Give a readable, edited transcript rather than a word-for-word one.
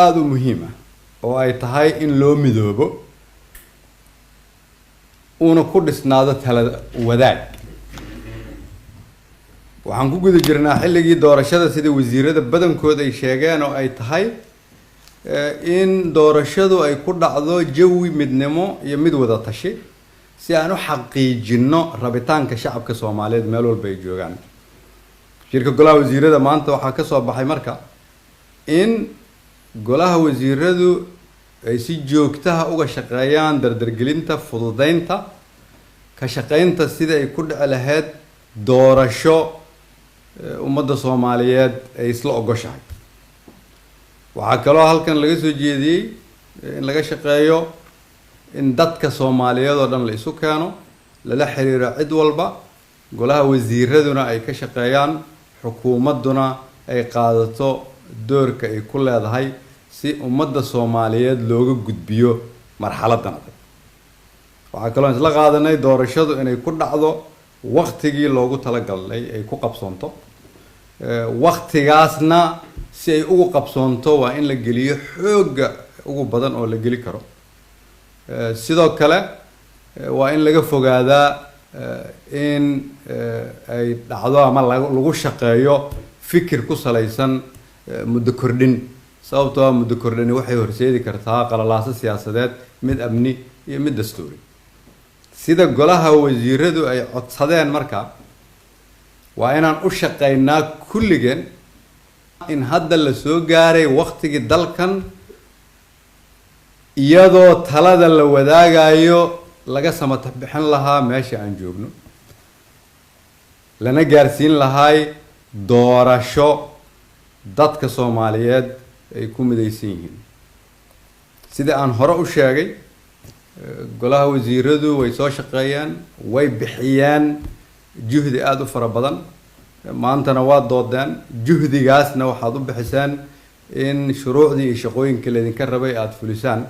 aad u muhiim ah oo ay tahay in loo midoobo una ku dhisnaado tala wadaag waxaan ku guda jirnaa xilligii doorashada sida wasiirada badankooda ay sheegeen oo ay tahay in doorashadu ay ku dhacdo jawi midnimo iyo mid wada tashi si aan u xaqiijino rabitaanka shacabka Soomaaliyeed meel walba ay joogaan shirka golaha wasiirada maanta waxa ka soo baxay marka in golaha wasiiradu ay si joogto ah uga shaqeeyaan dardargelinta fududeynta ka shaqeynta sida ay ku dhici lahayd doorasho ummadda Soomaaliyeed ay isla ogoshahay waxa kale oo halkan laga soo jeediyay in laga shaqeeyo in dadka Soomaaliyeed oo dhan la isu keeno lala xiriiro cid walba golaha wasiiraduna ay ka shaqeeyaan xukuumaduna ay qaadato doorka ay ku leedahay si ummadda Soomaaliyeed looga gudbiyo marxaladan adag waxa kale oo isla qaadanay doorashadu inay ku dhacdo waqtigii loogu talagalay ay ku qabsoonto waqtigaasna si ay ugu qabsoonto waa in la geliyo xooga ugu badan oo la geli karo sidoo kale waa in laga fogaadaa in ay dhacdo ama lagu shaqeeyo fikir ku salaysan muddo kordhin sababtoo ah muddo kordhin waxay horseedi kartaa qalalaasa siyaasadeed mid amni iyo mid dastuuri sida golaha wasiiradu ay codsadeen marka waa inaan u shaqeynaa kulligeen in hadda la soo gaaray waqtigii dalkan iyadoo talada la wadaagayo laga samata bixin lahaa meesha aan joogno lana gaarsiin lahay doorasho dadka Soomaaliyeed ay ku midaysan yihiin sida aan hore u sheegay golaha wasiiradu way soo shaqeeyaan way bixiyaan juhdi aad u fara badan maantana waa doodeen juhdigaasna waxaad u bixisaan in shuruucdii iyo shaqooyinka la idinka rabay aad fulisaan